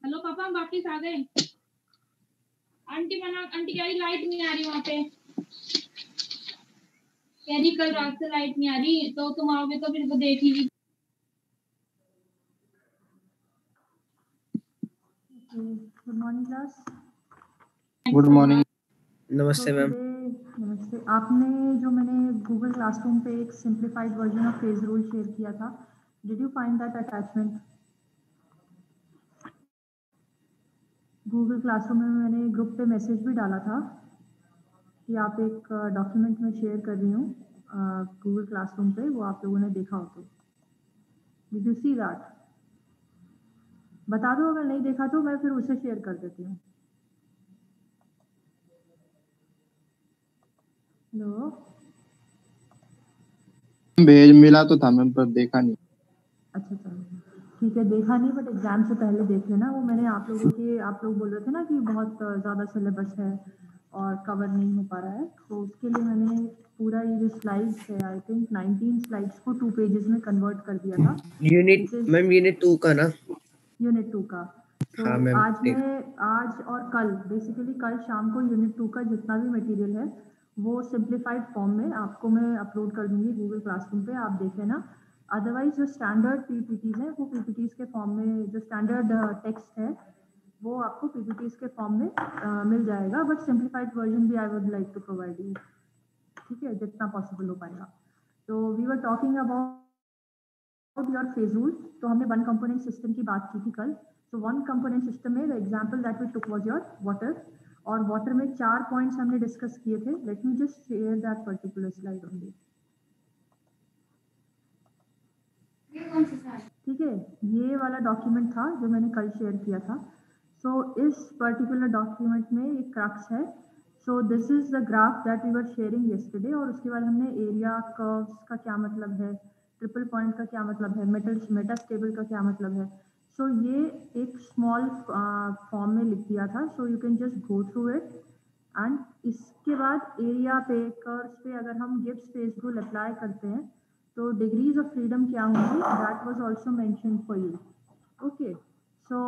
Hello पापा, हम वापिस आ गए। आंटी कह रही लाइट नहीं आ रही वहाँ पे, कह रही कल रात से लाइट नहीं आ रही, तो तुम आओगे तो फिर वो देख लीजिए। Good morning class. Good morning. नमस्ते मैम। नमस्ते। आपने जो मैंने गूगल क्लासरूम पे एक simplified version of phase rule share किया था, did you find that attachment? Google classroom में मैंने ग्रुप पे मैसेज भी डाला था कि आप एक डॉक्यूमेंट में शेयर कर रही हूँ गूगल क्लासरूम पे, वो आप लोगों ने देखा हो तो। Did you see that? बता दो, अगर नहीं देखा तो मैं फिर उसे शेयर कर देती हूँ। हेलो, भेज मिला तो था मैम, पर देखा नहीं। अच्छा चलो ठीक है, देखा नहीं बट एग्जाम से पहले देख लेना। वो मैंने आप लोग बोल रहे थे ना कि बहुत ज़्यादा सिलेबस है और कवर नहीं हो पा रहा है, तो उसके लिए मैंने पूरा ये जो स्लाइड्स है, आई थिंक 19 स्लाइड्स को 2 पेजेस में कन्वर्ट कर दिया था। यूनिट 2 का ना? यूनिट 2 का। तो हाँ मैम। आज और कल, बेसिकली कल शाम को यूनिट 2 का जितना भी मटेरियल है वो सिंप्लीफाइड फॉर्म में आपको मैं अपलोड कर दूंगी गूगल क्लासरूम पे, आप देख लेना। अदरवाइज जो स्टैंडर्ड पीपीटीज हैं वो पीपीटीज के फॉर्म में, जो स्टैंडर्ड टेक्स्ट है वो आपको पीपीटीज के फॉर्म में मिल जाएगा, बट सिंप्लीफाइड वर्जन भी I would like to provide you, ठीक है, जितना पॉसिबल हो पाएगा। तो we were talking about your phase rule. तो हमने वन कंपोनेंट सिस्टम की बात की थी कल। तो वन कंपोनेंट सिस्टम में the example that we took was your water, और वाटर में 4 पॉइंट्स हमने डिस्कस किए थे। Let me just share that particular slide only, ठीक है। ये वाला डॉक्यूमेंट था जो मैंने कल शेयर किया था। सो इस पर्टिकुलर डॉक्यूमेंट में एक क्रक्स है। So this is the graph that we were sharing yesterday, और उसके बाद हमने एरिया कर्व्स का क्या मतलब है, ट्रिपल पॉइंट का क्या मतलब है, मेटा स्टेबल का क्या मतलब है। सो ये एक स्मॉल फॉर्म में लिख दिया था, so you can just go through it. And इसके बाद एरिया पे, कर्व्स पे अगर हम गिब्स स्पेस रूल अप्लाई करते हैं तो डिग्रीज ऑफ फ्रीडम क्या होंगी, that was also mentioned for you. Okay, so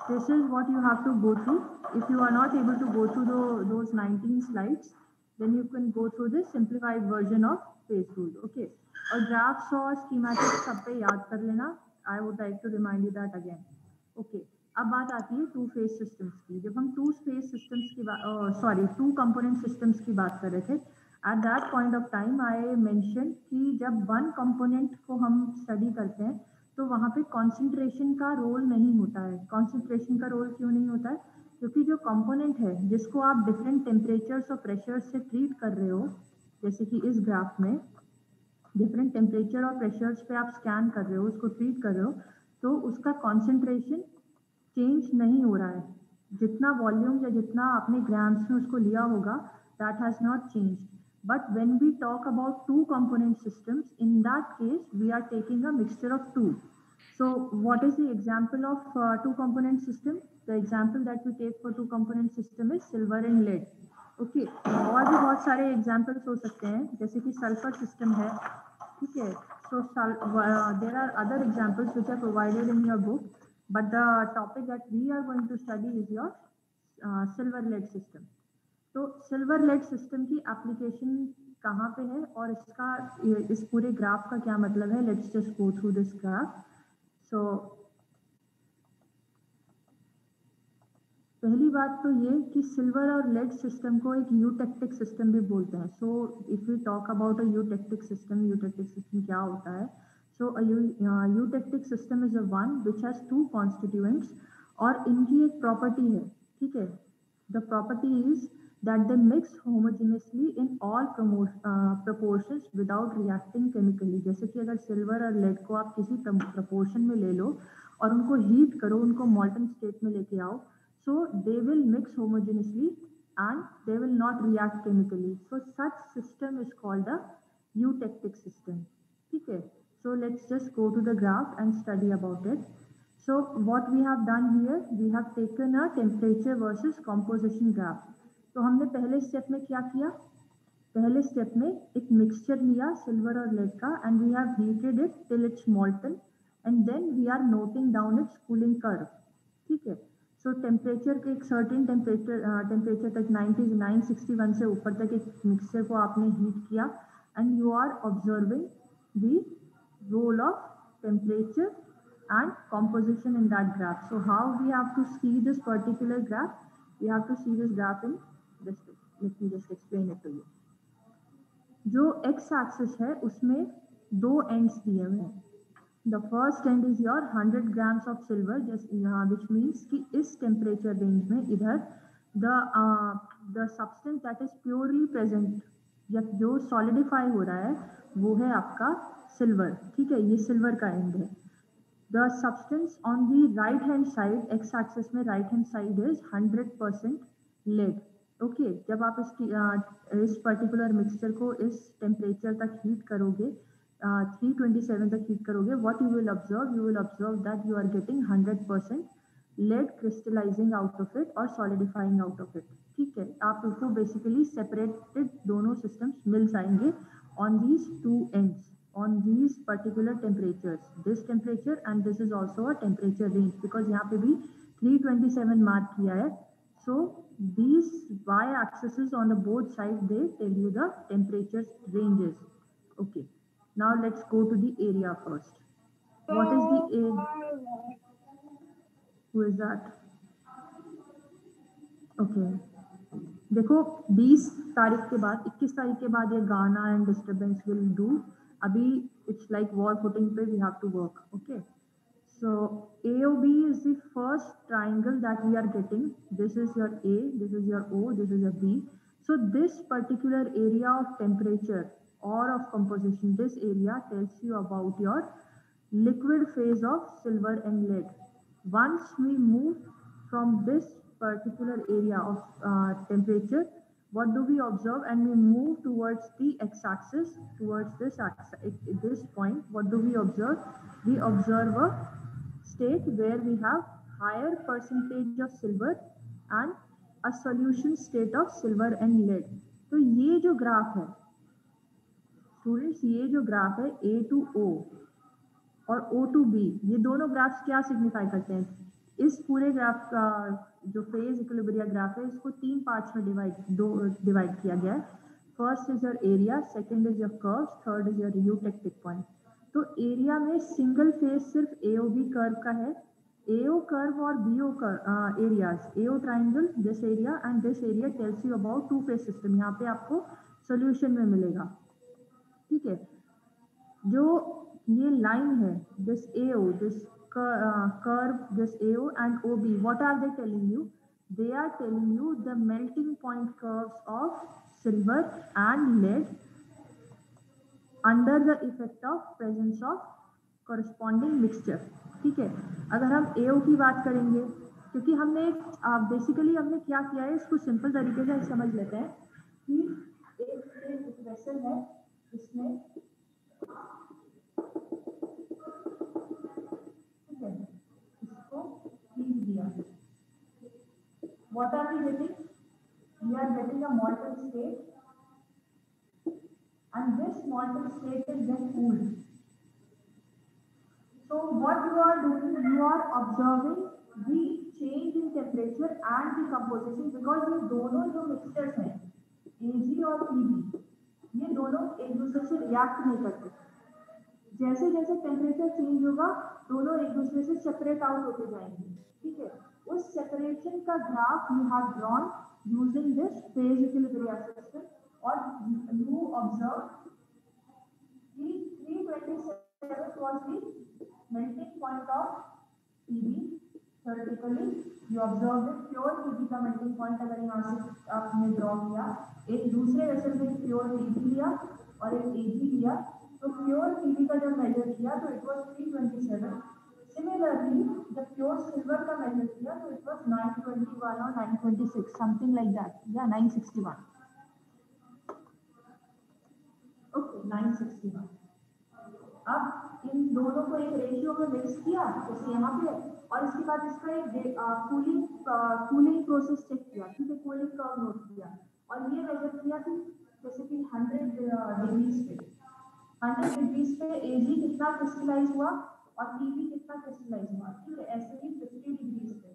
this is what you have to go through. If you are not able to go through those 19 slides, then you can go through this simplified version of phase rule. Okay, और graphs और schematics सब पे याद कर लेना. I would like to remind you that again. Okay, अब बात आती है टू फेज सिस्टम्स की। जब हम टू फेज सिस्टम्स की बात टू कंपोनेंट सिस्टम्स की बात कर रहे थे, at that point of time I mention कि जब वन कंपोनेंट को हम स्टडी करते हैं तो वहाँ पे कॉन्सेंट्रेशन का रोल नहीं होता है। कॉन्सेंट्रेशन का रोल क्यों नहीं होता है? क्योंकि जो कंपोनेंट है जिसको आप डिफरेंट टेम्परेचर्स और प्रेशर्स से ट्रीट कर रहे हो, जैसे कि इस ग्राफ में डिफरेंट टेम्परेचर और प्रेशर्स पे आप स्कैन कर रहे हो, उसको ट्रीट कर रहे हो, तो उसका कॉन्सेंट्रेशन चेंज नहीं हो रहा है। जितना वॉल्यूम या जितना आपने ग्राम्स में उसको लिया होगा, that has not changed. But when we talk about two component systems, in that case, we are taking a mixture of two. So what is the example of two component system? The example that we take for two component system is silver and lead. Okay, और भी बहुत सारे examples हो सकते हैं, जैसे कि sulfur system है, ठीक है। So there are other examples which are provided in your book, but the topic that we are going to study is your silver lead system. तो सिल्वर लेड सिस्टम की एप्लीकेशन कहाँ पे है और इसका इस पूरे ग्राफ का क्या मतलब है? Let's just go through this graph. So पहली बात तो ये कि सिल्वर और लेड सिस्टम को एक यूटेक्टिक सिस्टम भी बोलते हैं। So if we talk about a eutectic system क्या होता है? So eutectic system is a one which has two constituents, और इनकी एक प्रॉपर्टी है, ठीक है। The property is that they mix homogeneously in all proportions without reacting chemically। जैसे कि अगर सिल्वर और लेड को आप किसी प्रपोर्शन में ले लो और उनको हीट करो, उनको मॉल्टन स्टेट में लेके आओ, so they will mix homogeneously and they will not react chemically. So such system is called a eutectic system, ठीक है। So let's just go to the graph and study about it. So what we have done here, we have taken a temperature versus composition graph. तो हमने पहले step में क्या किया? पहले step में एक मिक्सचर लिया सिल्वर और लेड का, and we have heated it till it's molten, and then we are noting down its cooling curve, ठीक है। सो टेम्परेचर के एक सर्टेन टेम्परेचर तक 961 से ऊपर तक एक मिक्सचर को आपने हीट किया, and you are observing the role of temperature and composition in that graph. So how we have to see this particular graph? We have to see this graph in this way. Let me just explain it to you. जो x axis है उसमें दो ends दिए हुए हैं। The first end is your 100 grams of silver, which means कि इस temperature range में इधर the substance that is purely present या जो solidify हो रहा है वो है आपका silver, ठीक है। ये silver का end है। The substance on the right hand side, x axis में right hand side is 100% lead. Okay, जब आप इस particular mixture को इस temperature तक heat करोगे, 327 तक heat करोगे, what you will observe that you are getting 100% lead crystallizing out of it or solidifying out of it, ठीक है। आपको basically separated दोनों systems मिल जाएंगे on these two ends, on these particular temperatures, this temperature and this is also a temperature range, because यहाँ पे भी 327 mark किया है। So these y axes on the both sides, they tell you the temperature ranges. Okay, now let's go to the area first. What is the area? Who is that? Okay, देखो 20 तारीख के बाद 21 तारीख के बाद ये गाना एंड डिस्टर्बेंस विल डू। अभी इट्स लाइक वॉर फुटिंग पे we have to work. Okay, so AOB is the first triangle that we are getting. This is your A, this is your O, this is your B. So this particular area of temperature or of composition, this area tells you about your liquid phase of silver and lead. Once we move from this particular area of temperature, what do we observe? And we move towards the x-axis, towards this point. What do we observe? We observe a state where we have higher percentage of silver and a solution state of silver and lead. तो ये जो graph है students, ये जो graph है A to O और O to B, ये दोनों ग्राफ्स क्या सिग्निफाई करते हैं? इस पूरे ग्राफ का जो फेज इक्विलिब्रिया ग्राफ है, इसको 3 पार्ट्स में डिवाइड किया गया है. First is your area, second is your curve, third is your eutectic point. तो एरिया में सिंगल फेज सिर्फ AOB कर्व का है. AO कर्व और BO curve areas, AO triangle this area and this area tells you about two phase system. यहाँ पे आपको solution में मिलेगा. ठीक है, जो ये लाइन है this AO, this curve, this AO and OB, what are they telling you? They are telling you the melting point curves of silver and lead under the effect of presence of corresponding mixture. ठीक है, अगर हम AO की बात करेंगे, क्योंकि हमने basically हमने क्या किया है, इसको सिंपल तरीके से समझ लेते हैं कि एक वेसल है, इसमें इसको हीट दिया. What are we getting? We are getting a molten state and this molten state is then cooled. So what you are doing, you are observing the change in temperature and the composition, because ये दोनों जो mixtures हैं AG और PB, ये दोनों एक दूसरे से रिएक्ट नहीं करते. जैसे जैसे टेम्परेचर चेंज होगा दोनों एक दूसरे से सेपरेट आउट होते जाएंगे. ठीक है, उस सेपरेशन का graph you have drawn using this phase equilibria system. और यू ऑब्जर्व कि 327 was the melting point of PB. Theoretically you observe the pure PB का मेल्टिंग पॉइंट अगर यहाँ से आपने ड्रॉ किया, एक दूसरे वेसल में प्योर PB लिया और एक AG लिया, तो प्योर PB का जब मेजर किया तो it was 327. Similarly the pure silver का मेजर किया तो इट वाज 921 और 926 समथिंग लाइक दैट, या 961. ओके, 961. अब इन दोनों को एक रेशियो में मिक्स किया जैसे यहाँ पे, और इसके बाद इसका एक कूलिंग प्रोसेस चेक किया. ठीक है, कूलिंग कर्व नोट किया और ये मेजर किया कि जैसे कि 100 डिग्रीज पे 100 डिग्रीज पे AG कितना क्रिस्टलाइज हुआ और PB कितना क्रिस्टलाइज हुआ. ठीक है, ऐसे ही 50 डिग्रीज पे.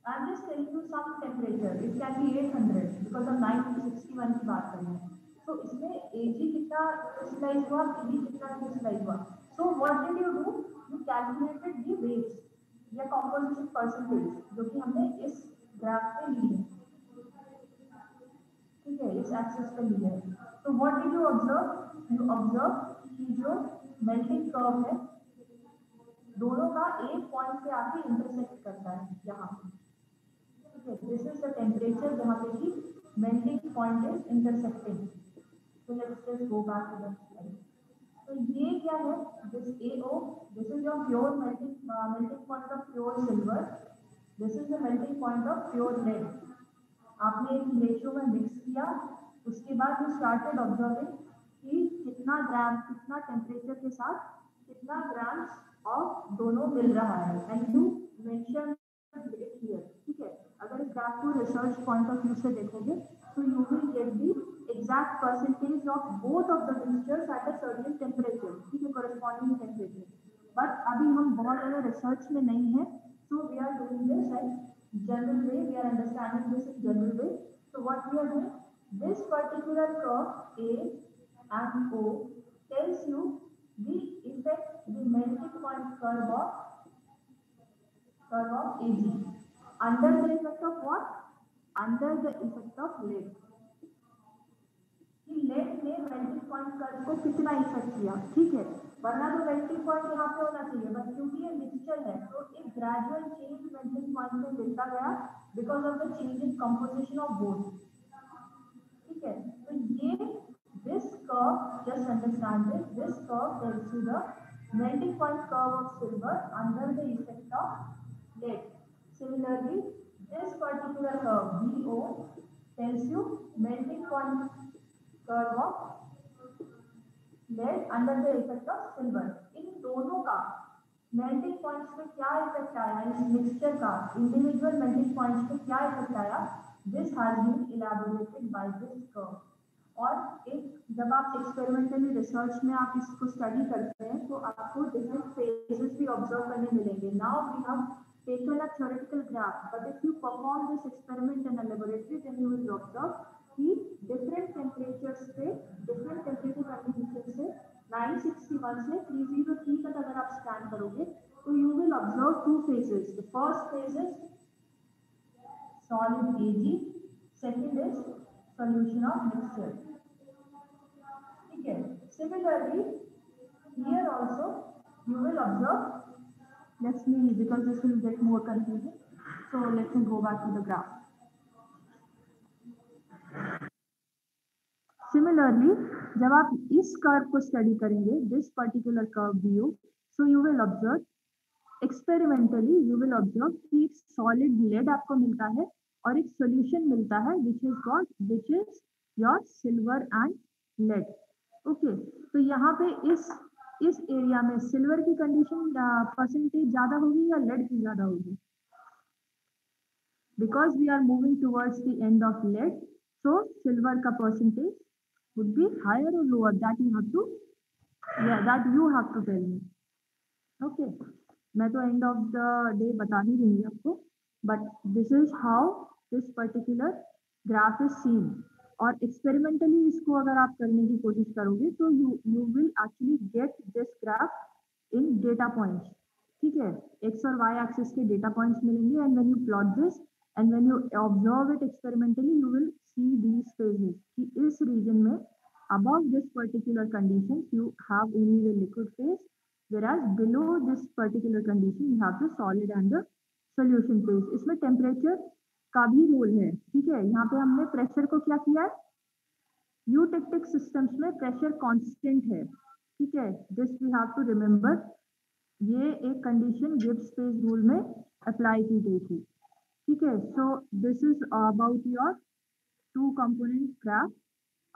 I am just telling you some temperature, it can be 800 because हम 961 की बात कर रहे हैं. तो इसमें AG कितना क्रिस्टलाइज हुआ, PB कितना क्रिस्टलाइज हुआ. So what did you do, you calculated the weights या कंपोजिशन परसेंटेज जो कि हमने इस ग्राफ पे ली है. ठीक है, इस एक्सिस पे ली है. तो what did you observe, you observe कि जो मेल्टिंग कर्व है दोनों का एक पॉइंट पे आके इंटरसेक्ट करता है यहाँ पे. ठीक है, दिस इज द टेम्परेचर जहाँ पे कि मेल्टिंग पॉइंट इज इंटरसेक्टिंग. तो let's just go back to the slide. तो ये क्या है, this AO, this is your pure melting point of pure silver, this is the melting point of pure lead. आपने एक रेशियो में mix किया, उसके बाद यू स्टार्टेड ऑब्जर्विंग कि कितना ग्राम, कितना टेम्परेचर के साथ कितना ग्राम्स ऑफ दोनों मिल रहा है, and you mention it here. ठीक है, अगर इस ग्राफ को रिसर्च पॉइंट ऑफ व्यू से देखेंगे तो you will get the exact percentage of both of the mixtures at a certain temperature. ठीक है, कॉरेस्पॉन्डिंग टेम्परेचर. बट अभी हम बहुत ज़्यादा रिसर्च में नहीं है, so we are doing this at general way, we are understanding this in general way. So what we are doing, this particular curve A and O tells you the effect, the melting point curve of AG under the effect of what? Under the effect of lead. कि lead ने melting point curve को कितना effect किया. ठीक है, वरना तो melting point यहाँ पे होना चाहिए, बट क्योंकि ये मिक्सचर है तो एक ग्रेजुअल चेंज melting point में मिलता गया because of the change in composition of both. ठीक है, तो ये this curve, just understand this, this curve tells you the melting point curve of silver under the effect of lead. Similarly, this particular curve BO tells you melting point curve of lead under the effect of silver. इन दोनों का melting points पे क्या effect आया इस mixture का, individual melting points पे क्या effect आया, this has been elaborated by this curve. और एक जब आप एक्सपेरिमेंटली रिसर्च में आप इसको स्टडी करते हैं तो आपको डिफरेंट फेजेस भी ऑब्जर्व करने मिलेंगे। Now we have taken a theoretical graph, but if you perform this experiment in a laboratory, then you will observe कि different temperatures पे different temperature conditions से 961 से 303 तक अगर आप स्कैन करोगे तो you will observe two phases. The first phase is solid AG, second is solution of mixture. ठीक है. Similarly, here also you will observe. Let's me, because this will get more confusing. So let me go back to the graph. Similarly, जब आप इस curve को study करेंगे, this particular curve view, so you will observe experimentally, you will observe कि एक solid lead आपको मिलता है और एक solution मिलता है which is your silver and lead. Okay, तो यहाँ पे इस एरिया में सिल्वर की कंडीशन परसेंटेज ज्यादा होगी या लेड की ज्यादा होगी? Because we are moving towards the end of lead, so silver का percentage would be higher or lower, that you have to tell me. Okay, मैं तो end of the day बता नहीं दूंगी आपको, but this is how this particular graph is seen. और experimentally इसको अगर आप करने की कोशिश करोगे तो you will actually get this graph in data points. ठीक है, x और y axis के data points मिलेंगे, and when you plot this and when you observe it experimentally, you will see these phases. कि इस region में above this particular condition you have only the liquid phase, whereas below this particular condition you have the solid and the solution phase. इसमें temperature का भी role है. ठीक है, यहाँ पे हमने प्रेशर को क्या किया है, यूटेक्टिक सिस्टम्स में प्रेशर कांस्टेंट है. ठीक है, this we have to remember. ये एक कंडीशन गिब्स फेज रूल में अप्लाई की गई थी. ठीक है, so this is about your two component graph.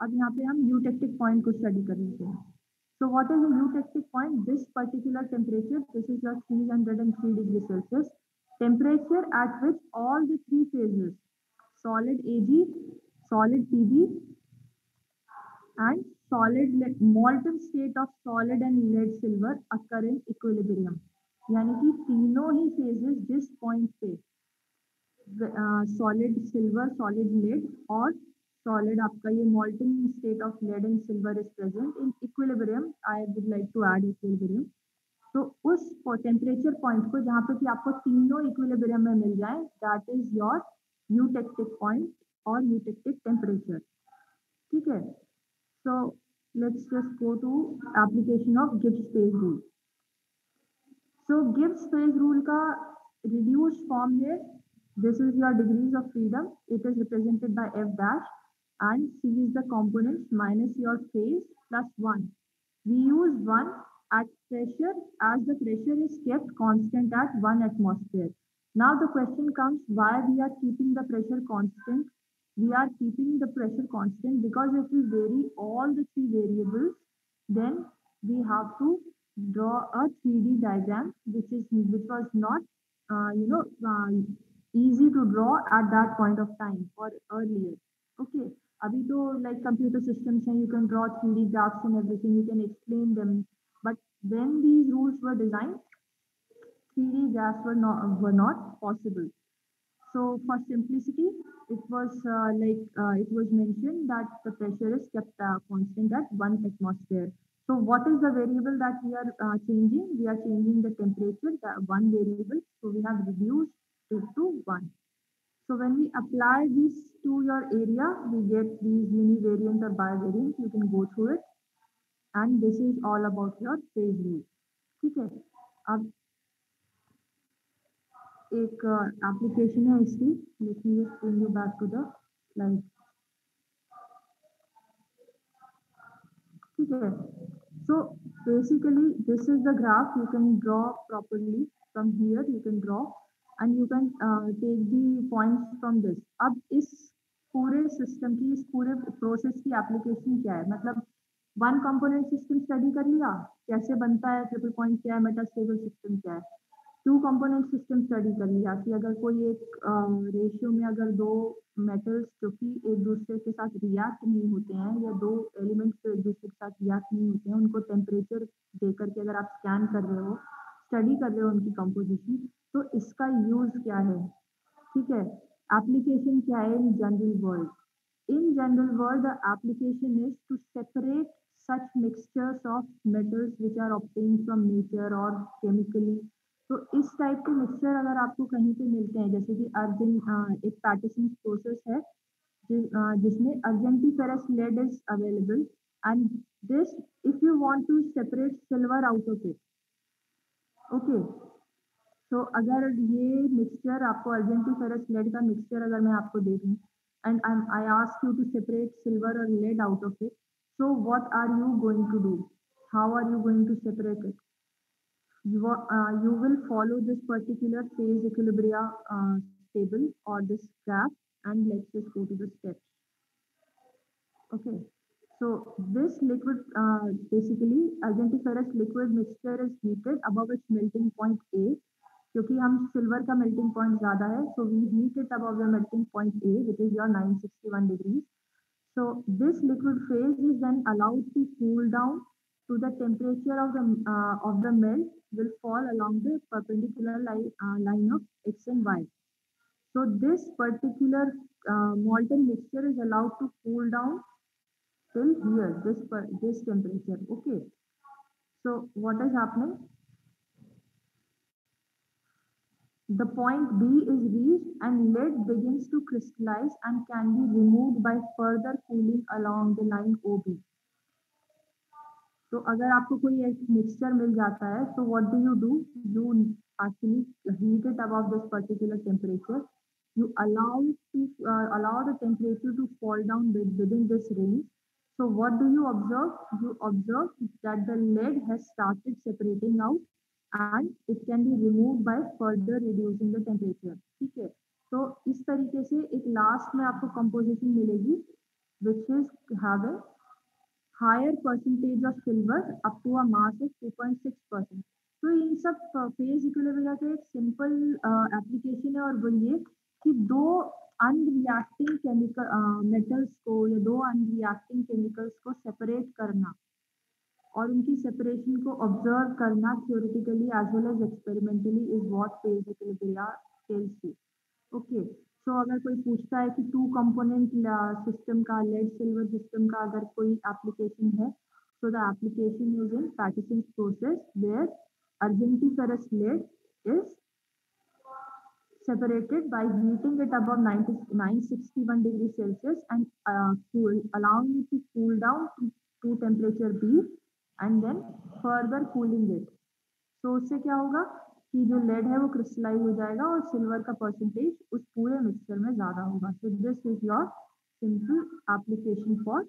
अब यहाँ पे हम यूटेक्टिक पॉइंट को स्टडी कर लेते हैं. So what is a eutectic point? This particular temperature, this is your 303 degrees Celsius, temperature at which all the three phases, solid Ag, solid Pb, and solid molten state of solid and lead silver occur in equilibrium. यानी कि तीनों ही phases जिस point पे solid silver, solid lead और solid आपका ये molten state of lead and silver is present in equilibrium. I would like to add equilibrium. तो उस temperature point को जहाँ पे कि आपको तीनों equilibrium में मिल जाए, that is your eutectic point or eutectic temperature. ठीक है, so let's just go to application of Gibbs phase rule. So Gibbs phase rule का reduced form है. This is your degrees of freedom. It is represented by F dash. And C is the components minus your phase plus 1. We use 1 at pressure as the pressure is kept constant at 1 atmosphere. Now the question comes, why we are keeping the pressure constant? We are keeping the pressure constant because if we vary all the three variables, then we have to draw a 3D diagram, which was not easy to draw at that point of time or earlier. Okay. अभी तो like computer systems हैं, you can draw 3D graphs and everything, you can explain them. But when these rules were designed, 3D graphs were not possible. So for simplicity, it was it was mentioned that the pressure is kept constant at 1 atmosphere. So what is the variable that we are changing? We are changing the temperature, the one variable. So we have reduced it to 1. So when we apply this to your area, we get these univariant or bivariant. You can go through it. And this is all about your phase rule. ठीक है, अब एक application है इसकी. Let me just bring you back to the slide. ठीक है, so basically this is the graph. You can draw properly from here. You can draw. And you can take the points from this. अब इस पूरे system की, इस पूरे process की application क्या है? मतलब वन कंपोनेंट सिस्टम स्टडी कर लिया, कैसे बनता है, ट्रिपल पॉइंट क्या है, मेटास्टेबल सिस्टम क्या है। टू कंपोनेंट सिस्टम स्टडी कर लिया कि अगर कोई एक रेशियो में अगर दो मेटल्स जो कि एक दूसरे के साथ रिएक्ट नहीं होते हैं, या दो एलिमेंट्स जो एक दूसरे के साथ रिएक्ट नहीं होते हैं, उनको टेम्परेचर दे करके अगर आप स्कैन कर रहे हो, स्टडी कर रहे हो उनकी कंपोजिशन, तो इसका यूज क्या है, ठीक है। एप्लीकेशन क्या है in general world? In general world, the application is to separate such mixtures of metals which are obtained from nature or chemically. तो इस टाइप के मिक्सचर अगर आपको कहीं पे मिलते हैं, जैसे कि एक पैटर्सन प्रोसेस है जिसमें argentiferous lead is available, and this if you want to separate silver out of it, okay. तो अगर ये मिक्सचर आपको अर्जेंटीफेरस लेड का मिक्सचर अगर मैं आपको दे दूं, and I ask you to separate silver or lead out of it. So what are you going to do? How are you going to separate it? You will follow this particular phase equilibria table or this graph, and let's just go to the steps. Okay. So this liquid, basically अर्जेंटीफेरस liquid mixture is heated above its melting point A. क्योंकि हम silver का melting point ज्यादा है, so we heat it above the melting point A, which is your 961 degrees. So this liquid phase is then allowed to cool down to the temperature of the melt will fall along the perpendicular line of X and Y. So this particular molten mixture is allowed to cool down till here, this temperature. Okay. So what is happening? The point B is reached and lead begins to crystallize and can be removed by further cooling along the line OB. तो अगर आपको कोई एक mixture मिल जाता है, तो what do? You actually heat it above this particular temperature. You allow the temperature to fall down within this range. So what do you observe? You observe that the lead has started separating out and it can be removed by further reducing the temperature. ठीक है, तो इस तरीके से एक last में आपको composition मिलेगी which is have a higher percentage of silver up to a mass of 2.6%. तो इन सब फेज इक्विलिब्रिया का एक सिंपल एप्लीकेशन है, और वो ये कि दो अनरिएक्टिंग केमिकल मेटल्स को या दो अनरिएक्टिंग केमिकल्स को सेपरेट करना और उनकी सेपरेशन को ऑब्जर्व करना theoretically as well as experimentally is what phase equilibria tells you. Okay, so अगर कोई पूछता है कि टू कंपोनेंट सिस्टम का, लेड सिल्वर सिस्टम का अगर कोई एप्लीकेशन है, so the application is in Patterson's process where argentiferous lead is separated by heating it above 961 degrees Celsius and allowing it to cool down to temperature B and then further cooling it. So उससे क्या होगा कि जो lead है वो crystallise हो जाएगा और सिल्वर का परसेंटेज उस पूरे मिक्सचर में ज्यादा होगा. So this is your simple application for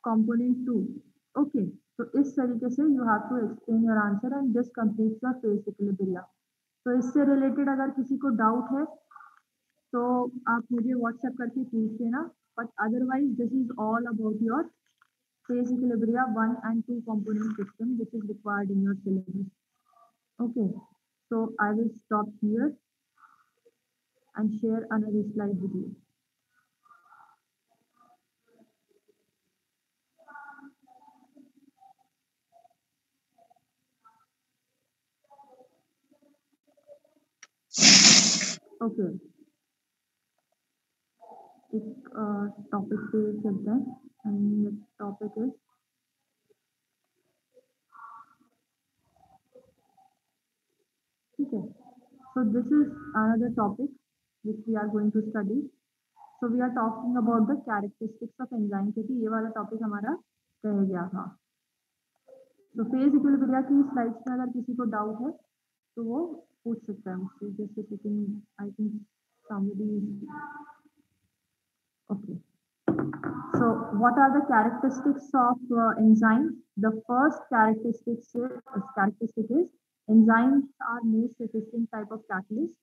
component 2. Okay, तो इस तरीके से you have to explain your answer and this completes your phase equilibria. तो इससे रिलेटेड अगर किसी को डाउट है तो आप मुझे व्हाट्सएप करके पूछ लेना, but otherwise this is all about your phase equilibria 1 and 2 component system which is required in your syllabus. Okay, so I will stop here and share another slide with you. Okay, एक topic पे चलते हैं and topic is okay. So this is another topic which we are going to study. So we are talking about the characteristics of enzyme, क्योंकि ये वाला topic हमारा रह गया था. तो फेज इक्विलिब्रिया की स्लाइड्स में अगर किसी को डाउट है तो वो पूछ सकता है मुझसे. जैसे second I think somebody. Okay. So what are the characteristics of enzymes? The first characteristic is enzymes are most efficient type of catalyst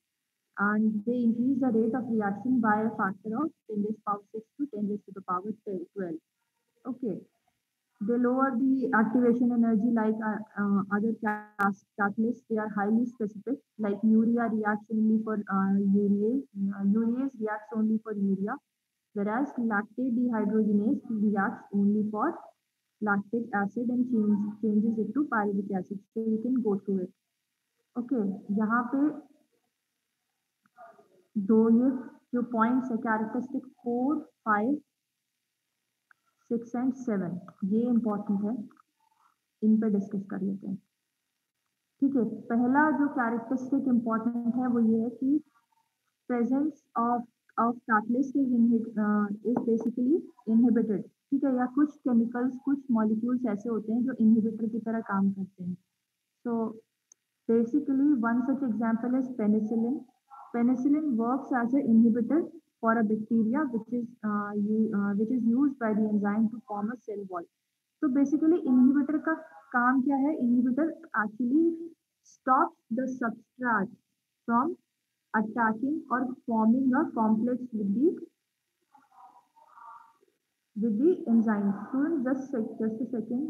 and they increase the rate of reaction by a factor of 10 raised to the power 6 to 10 raised to the power 12. Okay. They lower the activation energy like other catalysts. They are highly specific, like urea reacts only for urease. Urease reacts only for urea, whereas lactate dehydrogenase reacts only for lactic acid and changes it to pyruvic acid. So you can go through it. Okay, यहाँ पे दो ये जो points है characteristic 4, 5, 6 and 7 ये important है, इन पे discuss कर लेते हैं। ठीक है, पहला जो कैरेक्टरिस्टिक इंपॉर्टेंट है वो ये है कि presence of catalyst is basically inhibited. ठीक है, या कुछ केमिकल्स कुछ मॉलिक्यूल्स ऐसे होते हैं जो इनहिबिटर की तरह काम करते हैं। So basically one such example is penicillin. Penicillin works as an inhibitor for a bacteria which is used by the enzyme to form a cell wall. तो बेसिकली इनहिबिटर का काम क्या है? Inhibitor actually stops the substrate from attacking or forming a complex with the enzyme. So just a second.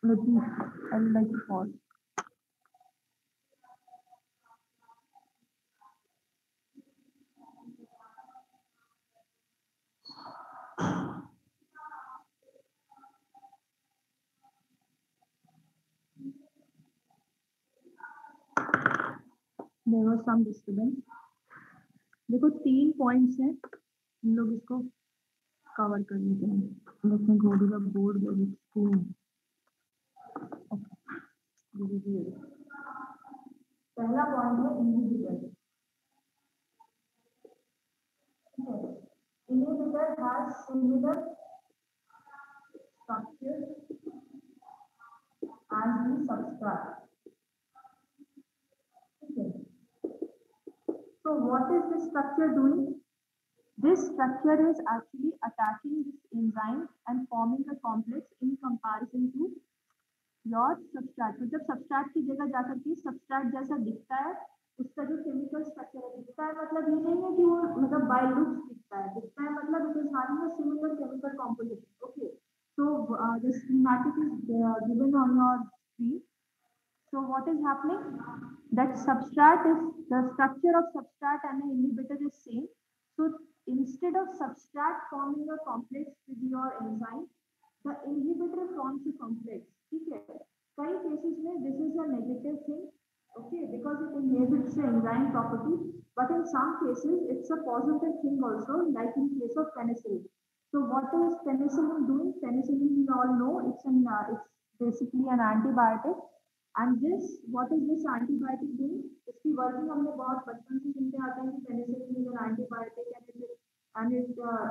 I would like to pause. There was some disturbance. देखो 3 points हैं, हम लोग इसको कवर कर लेते हैं। Let me go to the board where it's screen. Okay. पहला point है inhibitor. Inhibitor has similar structure as the substrate. Okay. So what is this structure doing? This structure is actually attacking this enzyme and forming a complex in comparison to your substrate. मतलब substrate की जगह जाकर के substrate जैसा दिखता है, उसका जो chemical structure है दिखता है, मतलब ये नहीं है कि वो मतलब by looks दिखता है मतलब it is having a similar chemical composition. Okay, so the schematic is given on your screen. So what is happening? That substrate is the structure of substrate and the inhibitor is same. So instead of substrate forming a complex with your enzyme, the inhibitor forms a complex. ठीक है, कई cases में this is a negative thing, okay, because it inhibits the enzyme property. But in some cases it's a positive thing also, like in case of penicillin. So what is penicillin doing? Penicillin we all know it's basically an antibiotic. And this, what is this antibiotic doing? इसकी working हमने बहुत बचपन से सुनते आते हैं कि penicillin is an antibiotic and it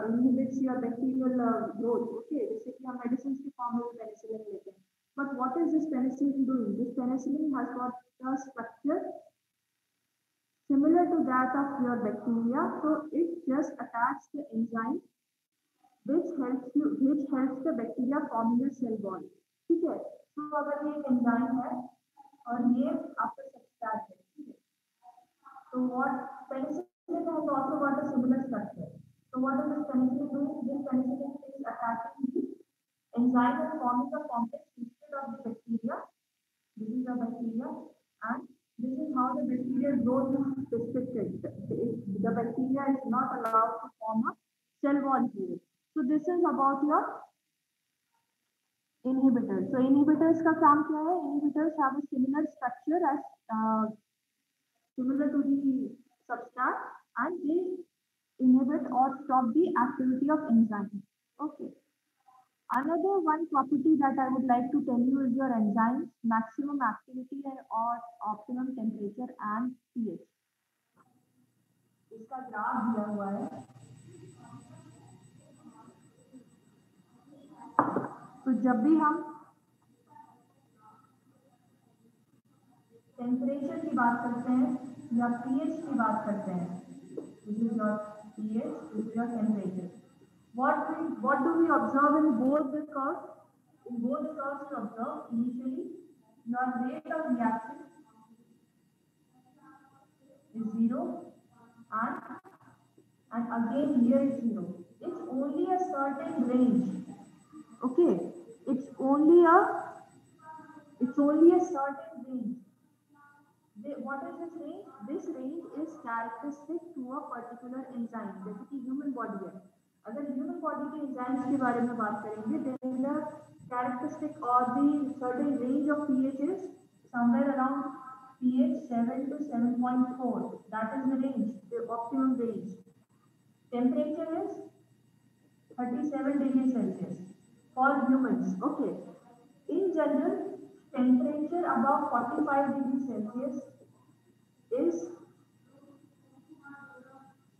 inhibits your bacterial growth. Okay, जैसे कि हम मेडिसिन के फॉर्म में पेनिसिलिन लेते हैं. But what is this penicillin doing? This penicillin has got a structure similar to that of your bacteria. So it just attacks the enzyme which helps the bacteria forming a cell wall. ठीक है, तो अगर ये एक enzyme है और ये आपका सबस्ट्रेट है, ठीक है, तो what penicillin has also got a similar structure. So what is this penicillin doing? This penicillin is attaching the enzyme and forming a complex instead of the bacteria. This is a bacteria, and this is how the bacteria growth is restricted. The bacteria is not allowed to form a cell wall here. So this is about your inhibitors. So inhibitors का काम क्या है? Inhibitors have a similar structure as similar to the substrate, and they inhibit or stop the activity of enzyme. Okay. Another one property that I would like to tell you is your enzymes maximum activity or optimum temperature and pH. इसका graph दिया हुआ है. तो जब भी हम temperature की बात करते हैं या pH की बात करते हैं, this is your pH, this is your temperature. What do we observe in both the curves? In both the curves, we observe initially your rate of reaction is 0, and again here is 0. It's only a certain range. Okay, it's only a certain range. What is this range? This range is characteristic to a particular enzyme, जैसे कि human body है. अगर human body के enzymes के बारे में बात करेंगे, then the characteristic or the certain range of pH is somewhere around pH 7 to 7.4. That is the range, the optimum range. Temperature is 37 degrees Celsius for humans. Okay. In general, temperature above 45 degrees Celsius is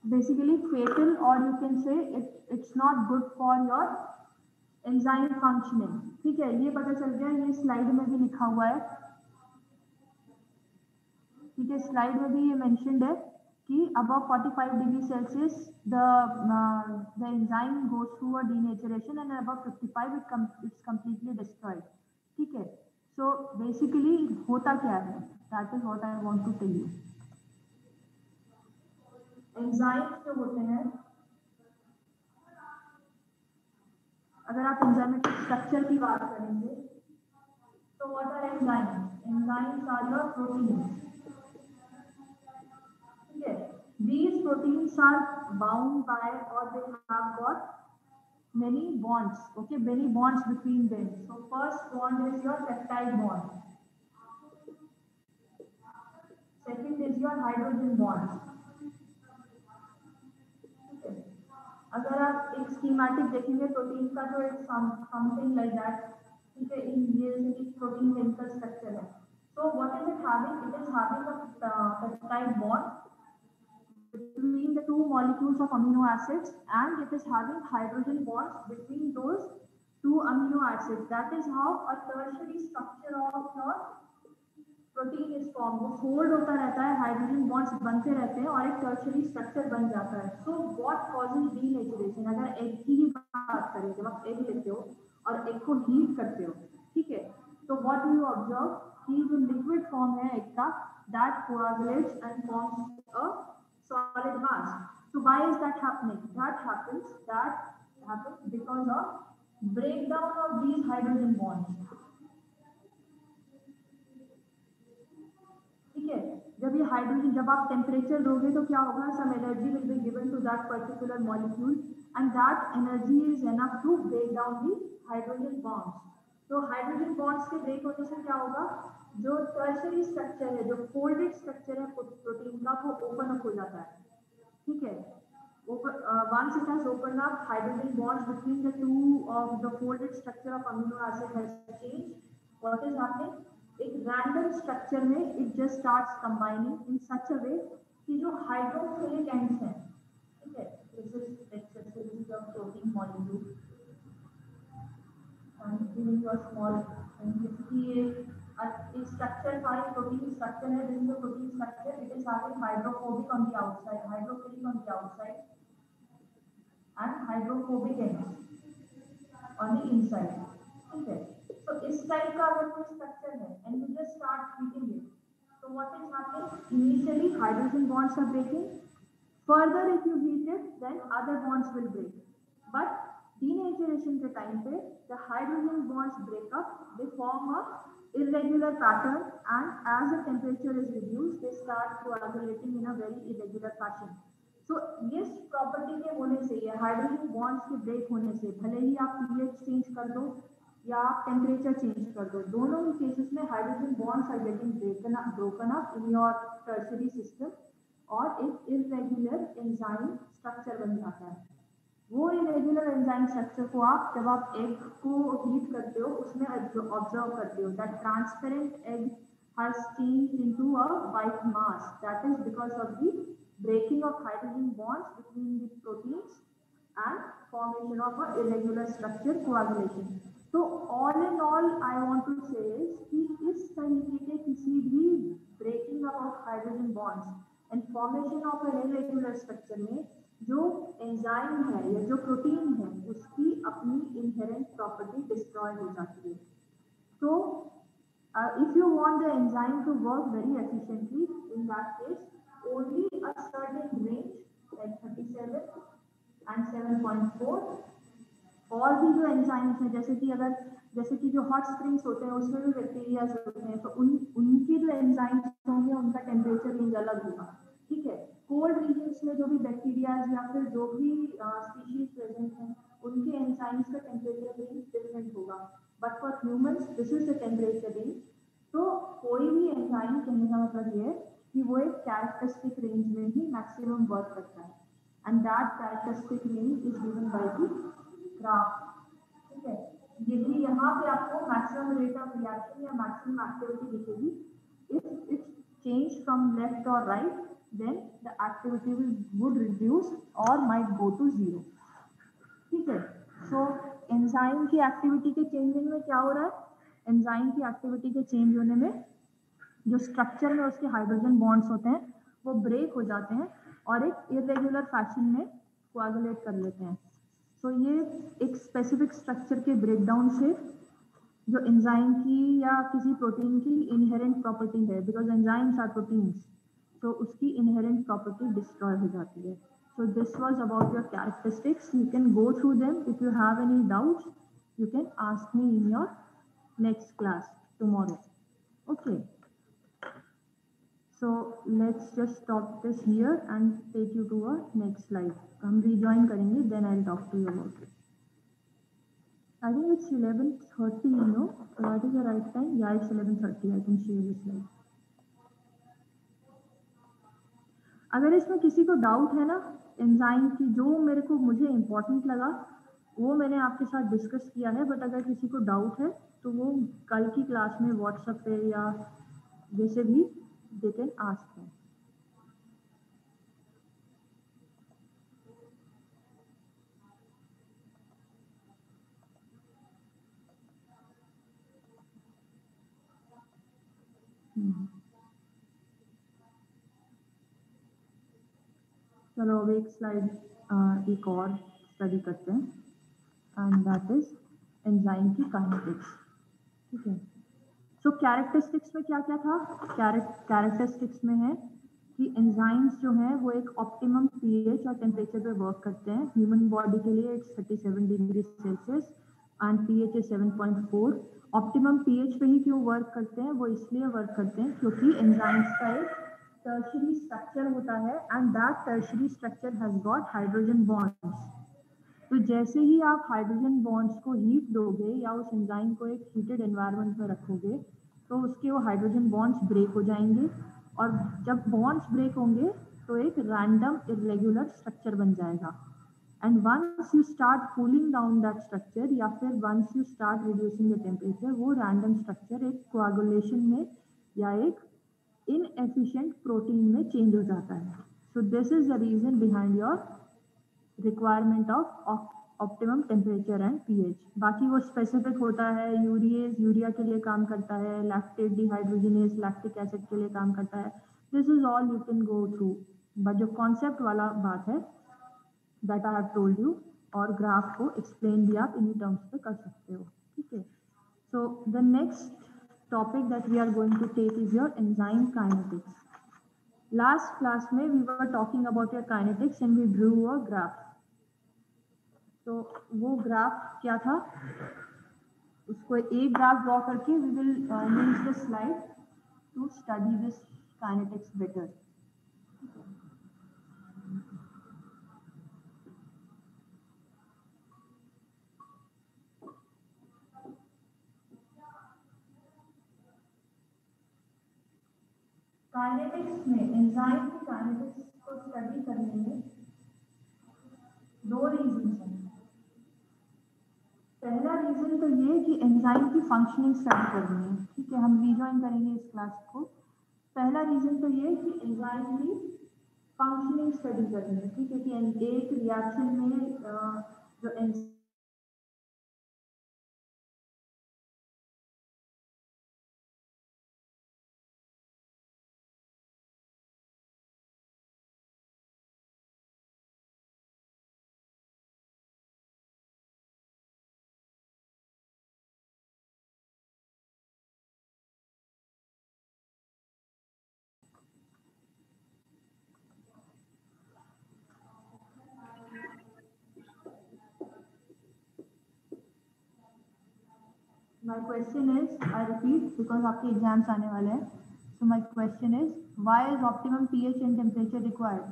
basically fatal, or you can say it's not good for your enzyme functioning. ठीक है, ये पता चल गया, ये slide में भी लिखा हुआ है. ठीक है, स्लाइड में भी ये मेंशन्ड है कि above 45 degrees Celsius the enzyme goes through a denaturation, and above 55 it's completely destroyed. ठीक है, so basically होता क्या है, that is what I want to tell you. Enzymes जो होते हैं, अगर आप एंजाइमेटिक स्ट्रक्चर की बात करेंगे तो what are enzymes? Enzymes are your proteins. ठीक है, these proteins are bound by, or they have got many bonds. Okay, many bonds between them. So first bond is your peptide bond. Second is your hydrogen bond. अगर आप एक schematic देखेंगे protein का, तो एक something like that. ठीक है, इन ये एक प्रोटीन केमिकल स्ट्रक्चर है. So what is it having? It is having a peptide bond between the two molecules of amino acids, and it is having hydrogen bonds between those two amino acids. That is how a tertiary structure of your protein is form. वो fold होता रहता है, hydrogen bonds बनते रहते हैं और एक tertiary structure बन जाता है. So what causes denaturation? अगर एग की ही बात करें, जब आप एग लेते हो और एग को हीट करते हो, ठीक है, तो व्हाट यू ऑब्जर्व कि जो लिक्विड फॉर्म है एग का, that coagulates and forms a solid mass. So why is that happening? That happens because of breakdown of these hydrogen bonds. ठीक है, जब ये हाइड्रोजन, जब आप टेम्परेचर दोगे तो क्या होगा? Some energy will be given to that particular molecule, and that energy is enough to break down the hydrogen bonds. तो हाइड्रोजन बॉन्ड्स के ब्रेक होने से क्या होगा? जो टर्शियरी स्ट्रक्चर है, जो फोल्डेड स्ट्रक्चर है प्रोटीन का, वो ओपन अप हो जाता है. ठीक है, once it has opened up, hydrogen bonds between the two of the folded structure of amino acid has changed. What is happening? एक रैंडम स्ट्रक्चर में इट जस्ट स्टार्ट्स कंबाइनिंग इन सच अ वे कि जो हाइड्रोफिलिक एंड्स हैं, ठीक है, this is accessibility of protein molecule. I am giving you a small ये structure का protein structure है. This is the protein structure. It is having hydrophobic on the outside, hydrophilic on the outside, and hydrophobic ends on the inside. ठीक है, तो इस type का अगर कोई स्ट्रक्चर है and you just start heating it, तो what is happening? Initially hydrogen bonds are breaking. Further if you heat it, then other bonds will break. But denaturation के टाइम पे the hydrogen bonds break up, they form a irregular pattern, and as the temperature is reduced, they start coagulating in a very irregular fashion. So इस property के होने से, ये hydrogen bonds के break होने से, भले ही आप pH चेंज कर दो या आप टेम्परेचर चेंज कर दो, दोनों ही केसेस में hydrogen bonds are getting broken up in your tertiary system, और एक इरेगुलर एंजाइम स्ट्रक्चर बन जाता है. वो इरेगुलर एंजाइम स्ट्रक्चर को आप, जब आप एग को हीट करते हो, उसमें ऑब्जर्व करते हो that transparent egg has changed into a white mass. That is because of the breaking of hydrogen bonds between the proteins and formation of a irregular structure, coagulation. So all in all I want to say is कि इस तरीके के किसी भी breaking up of hydrogen bonds and formation of an irregular structure में जो enzyme है या जो प्रोटीन है, उसकी अपनी inherent property destroy हो जाती है. So if you want the enzyme to work very efficiently, in that case only a certain range like 37 and 7.4 और भी जो एंजाइम्स हैं, जैसे कि जो हॉट स्प्रिंग्स होते हैं उसमें भी बैक्टीरियाज होते हैं, तो उनके जो एंजाइम्स होंगे उनका टेम्परेचर रेंज अलग होगा, ठीक है। कोल्ड रीजन्स में जो भी बैक्टीरियाज या फिर जो भी स्पीशीज प्रेजेंट हैं उनके एंजाइम्स का टेम्परेचर रेंज डिफरेंट होगा, but for humans this is the temperature range. तो कोई भी एंजाइम, कहने का मतलब ये है कि वो एक कैरेक्टरिस्टिक रेंज में ही मैक्सिमम वर्क करता है, and that characteristic range is given by the graph, ठीक है। यदि यहाँ पे आपको मैक्सिमम रेट ऑफ रिएक्शन या मैक्सिमम एक्टिविटी दिखेगी, if it's change from left और right, then the activity would reduce और माइट गो टू जीरो, ठीक है। सो एंजाइम की एक्टिविटी के चेंजिंग में क्या हो रहा है, एंजाइम की एक्टिविटी के चेंज होने में जो स्ट्रक्चर में उसके हाइड्रोजन बॉन्ड्स होते हैं वो ब्रेक हो जाते हैं और एक इरेगुलर फैशन में कोआगुलेट कर लेते हैं। सो ये एक स्पेसिफिक स्ट्रक्चर के ब्रेकडाउन से जो एंजाइम की या किसी प्रोटीन की इनहेरेंट प्रॉपर्टी है, बिकॉज एंजाइम्स आर प्रोटीन्स, तो उसकी इनहेरेंट प्रॉपर्टी डिस्ट्रॉय हो जाती है। So this was about your characteristics. You can go through them. If you have any doubts, you can ask me in your next class tomorrow. Okay. So let's just stop this here and take you to our next slide. हम rejoin करेंगे, then I'll talk to you about it. I think it's 11:30, you know. That is the right time. Yeah, it's 11:30. I can share this slide. अगर इसमें किसी को doubt है ना enzyme की, जो मुझे इम्पोर्टेंट लगा वो मैंने आपके साथ डिस्कस किया है, बट अगर किसी को डाउट है तो वो कल की क्लास में व्हाट्सएप पे या जैसे भी दे कैन आस्क है। चलो अब एक स्लाइड एक और स्टडी करते हैं, एंड दैट इज एंजाइम की काइनेटिक्स, ठीक है। सो कैरेक्टरिस्टिक्स में क्या क्या था, कैरेक्टरिस्टिक्स में है कि एंजाइम्स जो हैं वो एक ऑप्टिमम पीएच और टेम्परेचर पे वर्क करते हैं। ह्यूमन बॉडी के लिए it's 37 degree Celsius and pH is 7.4। Optimum pH पे ही क्यों वर्क करते हैं, वो इसलिए वर्क करते हैं क्योंकि एंजाइम्स का एक टर्शियरी स्ट्रक्चर होता है and that tertiary structure has got hydrogen bonds. तो जैसे ही आप हाइड्रोजन बॉन्ड्स को हीट दोगे या उस एंजाइम को एक हीटेड एनवायरनमेंट में रखोगे तो उसके वो हाइड्रोजन बॉन्ड्स ब्रेक हो जाएंगे, और जब बॉन्ड्स ब्रेक होंगे तो एक रैंडम इरेगुलर स्ट्रक्चर बन जाएगा। And once you start cooling down that structure या फिर once you start reducing the temperature, वो रैंडम स्ट्रक्चर एक कोआगुलेशन में या एक इनएफिशिएंट प्रोटीन में चेंज हो जाता है। So this is the reason behind your requirement of optimum temperature and pH. बाकी वो स्पेसिफिक होता है, यूरिएज यूरिया के लिए काम करता है, लैक्टेट डिहाइड्रोजिनेज लैक्टिक एसिड के लिए काम करता है। This is all you can go through, but जो कॉन्सेप्ट वाला बात है that I have told you, और ग्राफ को एक्सप्लेन भी आप इन्हीं टर्म्स पे कर सकते हो, ठीक है। So the next topic that we are going to take is your enzyme kinetics. Last class में we were talking about your kinetics and we drew a graph. तो वो ग्राफ क्या था, उसको एक ग्राफ ड्रॉ करके we will use this slide to study this kinetics better. Kinetics में enzyme की काइनेटिक्स को स्टडी करने में दो रीजन हैं। पहला रीजन तो ये कि एंजाइम की फंक्शनिंग स्टडी करनी है, ठीक है। हम रिजॉइन करेंगे इस क्लास को। पहला रीजन तो ये कि एंजाइम की फंक्शनिंग स्टडी करनी है, ठीक है, कि एक रिएक्शन में जो My question is, I repeat because आपके एग्जाम्स आने वाले हैं. So my question is, why is optimum pH and temperature required?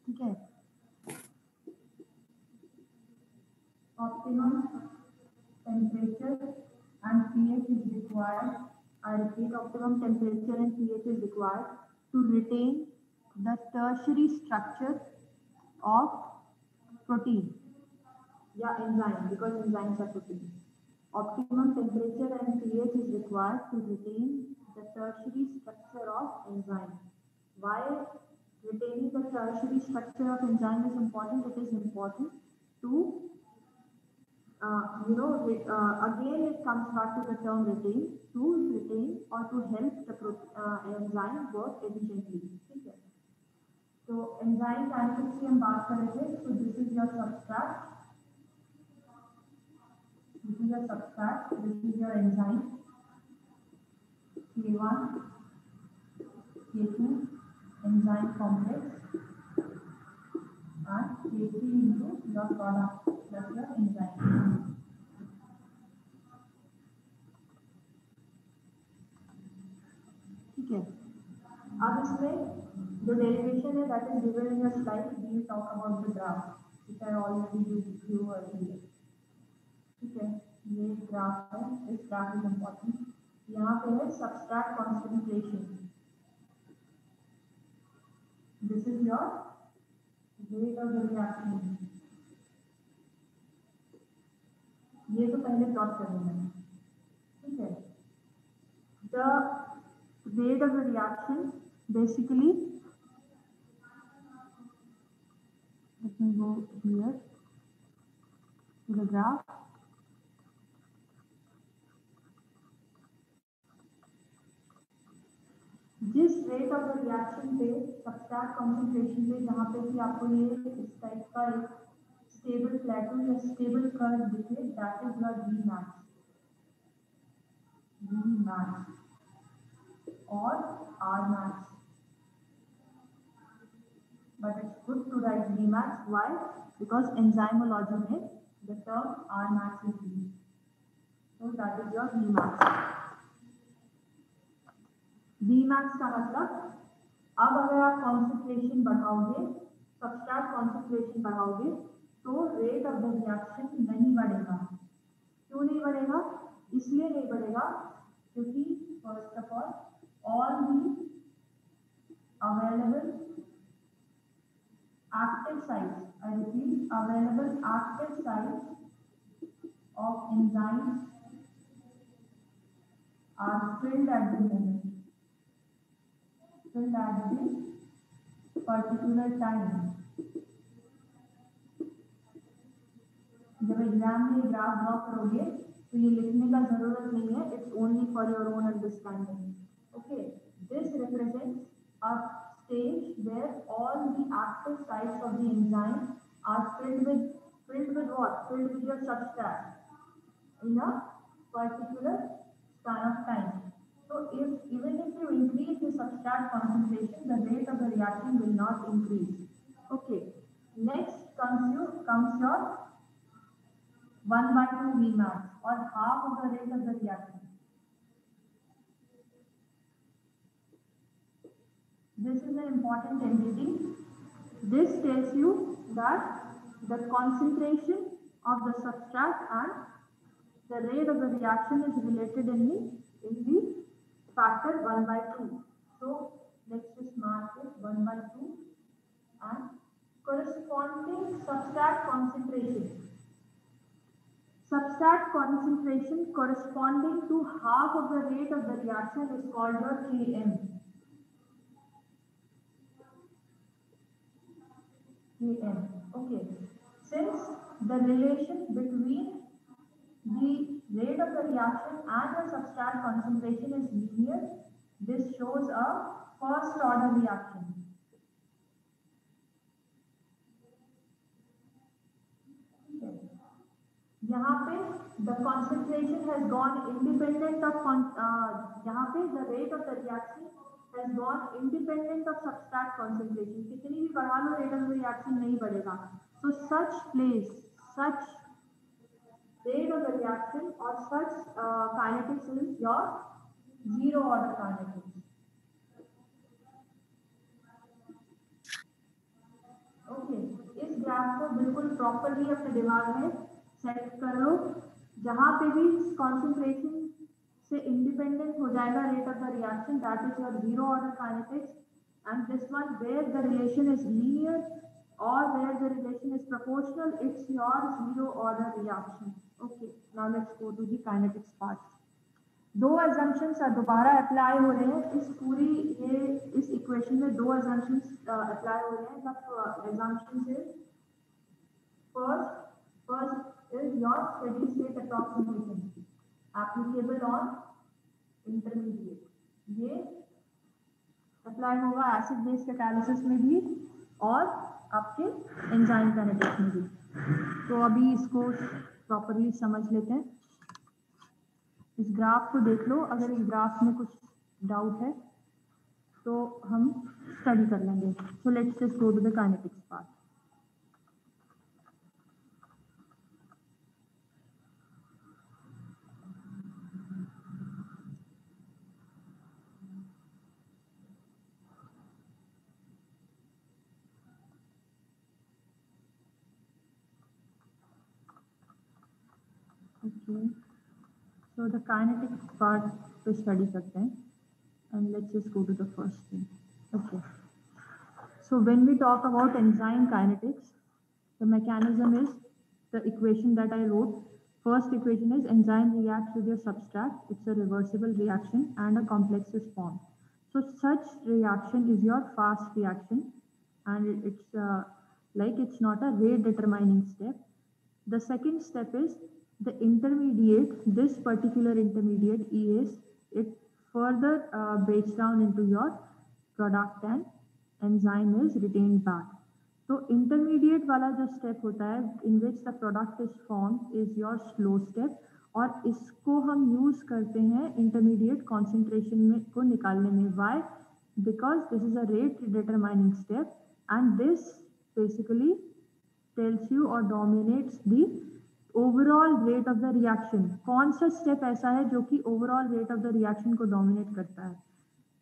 ठीक है. Optimum temperature and pH is required. I repeat, optimum temperature and pH is required to retain the tertiary structure of protein या enzyme, because enzymes are protein. Optimum temperature and pH is required to retain the tertiary structure of enzyme. Why retaining the tertiary structure of enzyme is important? It is important to again it comes back to the term retain, to retain or to help the enzyme work efficiently. ठीक है. तो enzyme kinetics की हम बात कर रहे थे. So this is your substrate. This is your substrate. This is your enzyme. K1, K2 enzyme complex and K3 into your product plus your enzyme. ठीक है. अब इसमें जो डेरिवेशन है that is given in your slide. We will talk about the graph which I already did you earlier. ठीक है. ये graph है. इस ग्राफ इज इम्पोर्टेंट. यहाँ पे है substrate concentration. This is your rate of the reaction. ये तो पहले प्लॉट कर देना है. ठीक है. The rate of the reaction basically, let me go here to the graph. जिस रेट ऑफ द रिएक्शन पे सबस्ट्रेट कॉन्सेंट्रेशन पे जहाँ पे कि आपको ये इस टाइप का एक स्टेबल प्लेटो या स्टेबल कर्व दिखे, that is your Vmax. Vmax or Rmax. But it's good to write Vmax. Why? Because enzymology में the term Rmax is used. So that is your Vmax. Vmax का मतलब अब अगर आप कॉन्सेंट्रेशन बढ़ाओगे, सबस्ट्रेट कॉन्सेंट्रेशन बढ़ाओगे तो rate of the reaction नहीं बढ़ेगा. क्यों नहीं बढ़ेगा? इसलिए नहीं बढ़ेगा क्योंकि first of all the available active sites, I repeat, available active sites of enzymes are filled at the moment, filled at the particular time. जब एग्जाम में ग्राफ ड्रॉ करोगे तो ये लिखने का जरूरत नहीं है. It's only for your own understanding. Okay, this represents a stage where all the active sites of the enzyme are filled with what? Filled with your substrate in a particular span of time. So even if you increase the substrate concentration, the rate of the reaction will not increase. Okay, next comes your 1/2 Vmax or half of the rate of the reaction. This is an important entity. This tells you that the concentration of the substrate and the rate of the reaction is related in the factor 1/2. So let's just mark it 1/2 and corresponding substrate concentration. Substrate concentration corresponding to half of the rate of the reaction is called your Km. Km. Okay. Since the relation between the rate of the reaction and the substrate concentration is linear, this shows a first order reaction. Okay. यहाँ पे the concentration has gone independent of यहाँ पे the rate of the reaction has gone independent of substrate concentration. कितनी भी बढ़ा लो rate of the reaction नहीं बढ़ेगा. So such rate of the reaction or such kinetics is your zero order kinetics. Okay, इस graph को बिल्कुल properly अपने दिमाग में सेट कर लो. जहाँ पे भी कॉन्सेंट्रेशन से इंडिपेंडेंट हो जाएगा rate of the reaction, that is your zero order kinetics. And this one where the relation is linear or where the relation is proportional, it's your zero order reaction. Okay, now let's go to the kinetics part. दो assumptions दोबारा apply हो रहे हैं. इस पूरी इस equation में दो assumptions अप्लाई हो रहे हैं. The assumption is first is your steady state approximation applicable on intermediate. ये अप्लाई होगा एसिड बेस कैटालिसिस में भी और आपके एंजाइम काइनेटिक्स में भी. तो अभी इसको प्रॉपरली समझ लेते हैं. इस ग्राफ को देख लो. अगर इस ग्राफ में कुछ डाउट है तो हम स्टडी कर लेंगे. So let's just go to the kinetics part. Okay, so the kinetics part पे study करते हैं and let's just go to the first thing. Okay, so when we talk about enzyme kinetics, the mechanism is the equation that I wrote. First equation is enzyme reacts with your substrate. It's a reversible reaction and a complex is formed. So such reaction is your fast reaction and it's not a rate determining step. The second step is the intermediate, this particular intermediate ES, it further breaks down into your product and enzyme is retained back. So intermediate वाला जो step होता है in which the product is formed is your slow step और इसको हम use करते हैं intermediate concentration में को निकालने में. Why? Because this is a rate determining step and this basically tells you or dominates the overall rate of the reaction. कौन सा स्टेप ऐसा है जो कि overall rate of the reaction को डोमिनेट करता है?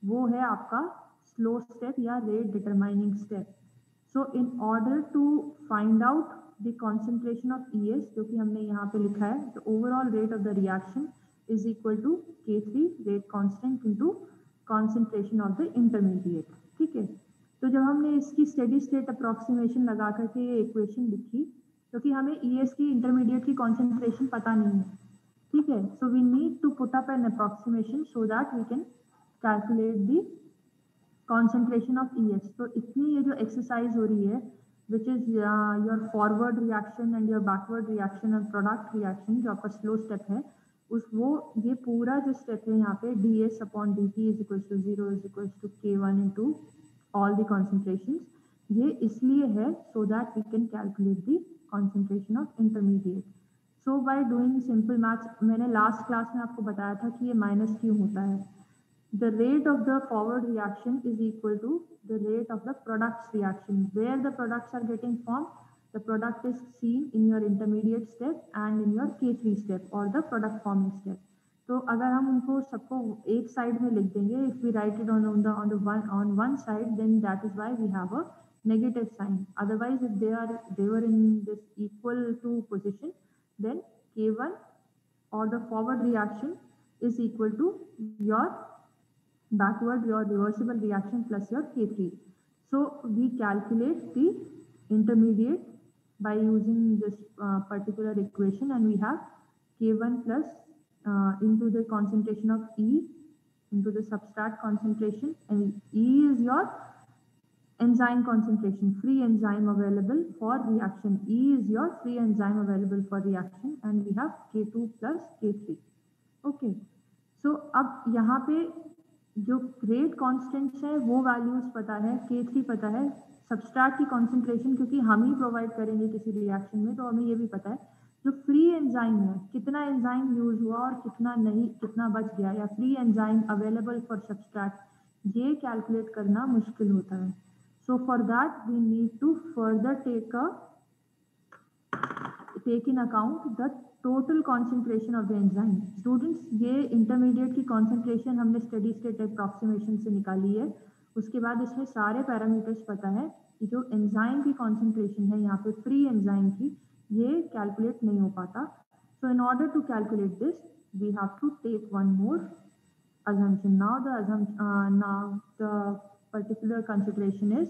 वो है आपका स्लो स्टेप या rate determining step. So in order to find out the concentration of ES, जो कि हमने यहाँ पे लिखा है, the overall rate of the reaction is equal to K3 rate constant into concentration of the intermediate. ठीक है, तो जब हमने इसकी स्टेडी स्टेट अप्रोक्सीमेशन लगा करके ये इक्वेशन लिखी, क्योंकि हमें ES की इंटरमीडिएट की कॉन्सेंट्रेशन पता नहीं है. ठीक है, so we need to put up an approximation so that we can calculate the concentration of ES. तो इतनी ये जो एक्सरसाइज हो रही है which is your forward reaction and your backward reaction and product reaction, जो आपका स्लो स्टेप है, ये पूरा जो स्टेप है यहाँ पे DS upon DT is equal to 0 is equal to K1 into all the concentration. ये इसलिए है so that we can calculate the concentration of intermediate. So by doing simple maths, मैंने last class में आपको बताया था कि ये माइनस क्यों होता है. The rate of the forward reaction is equal to the rate of the product's reaction. Where the products are getting formed, the product is seen in your intermediate step and in your K3 step or the product forming step. तो अगर हम उनको सबको एक side में लिख देंगे, if we write it on one side, then that is why we have a negative sign. Otherwise, if they were in this equal to position, then K1 or the forward reaction is equal to your backward, your reversible reaction plus your K3. So we calculate the intermediate by using this particular equation, and we have K1 plus into the concentration of E into the substrate concentration, and E is your enzyme concentration, free enzyme available for reaction. E is your free enzyme available for reaction and we have K2 plus K3. Okay, so अब यहाँ पे जो rate constants है वो values पता है, K3 पता है, substrate की concentration क्योंकि हम ही provide करेंगे किसी reaction में, तो हमें ये भी पता है. जो free enzyme है, कितना enzyme use हुआ और कितना नहीं, कितना बच गया, या free enzyme available for substrate, ये कैलकुलेट करना मुश्किल होता है. So for that we need to further take in account the total concentration of the enzyme. Students, ये intermediate की concentration हमने steady state approximation से निकाली है. उसके बाद इसमें सारे parameters पता है कि जो enzyme की concentration है यहाँ पे free enzyme की, ये calculate नहीं हो पाता. So in order to calculate this, we have to take one more assumption. Now the particular consideration is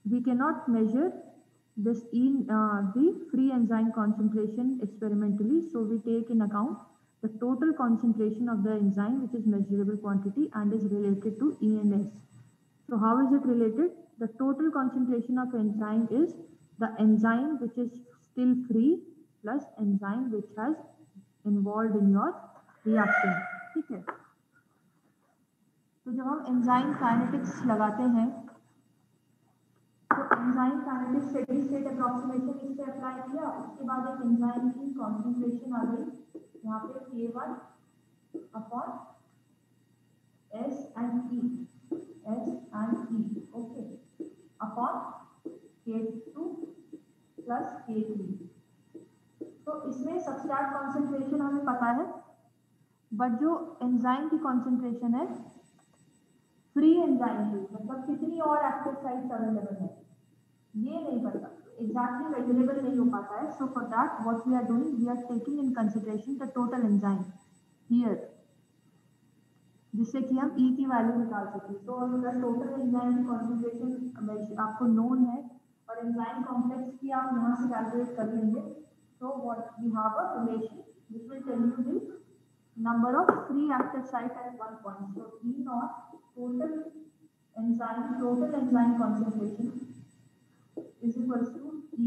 we cannot measure this in the free enzyme concentration experimentally, so we take in account the total concentration of the enzyme, which is measurable quantity and is related to ENS. So how is it related? The total concentration of enzyme is the enzyme which is still free plus enzyme which has involved in your reaction. ठीक है. तो जब हम enzyme kinetics लगाते हैं तो enzyme kinetics steady state approximation इस पे अप्लाई किया. उसके बाद एक एंजाइम की कॉन्सेंट्रेशन आ गई यहाँ पे K1 upon S and E okay upon K2 plus K3. तो इसमें सब्सट्रैट कॉन्सेंट्रेशन हमें पता है, बट जो एंजाइम की कॉन्सेंट्रेशन है फ्री एंजाइम की, मतलब कितनी और एक्टिव साइट्स अवेलेबल है, ये नहीं पता, एग्जैक्टली मेजरेबल नहीं हो पाता है. So for that what we are doing, we are taking in consideration the total enzyme here, जिससे कि हम ई की वैल्यू निकाल सकें. तो अगर टोटल एंजाइम की कॉन्सेंट्रेशन आपको नोन है और एंजाइम कॉम्प्लेक्स की आप यहाँ से कैलकुलेट कर लेंगे, तो what we have a relation which will tell you the number of free active site at one point. So E naught total enzyme concentration is equals to E,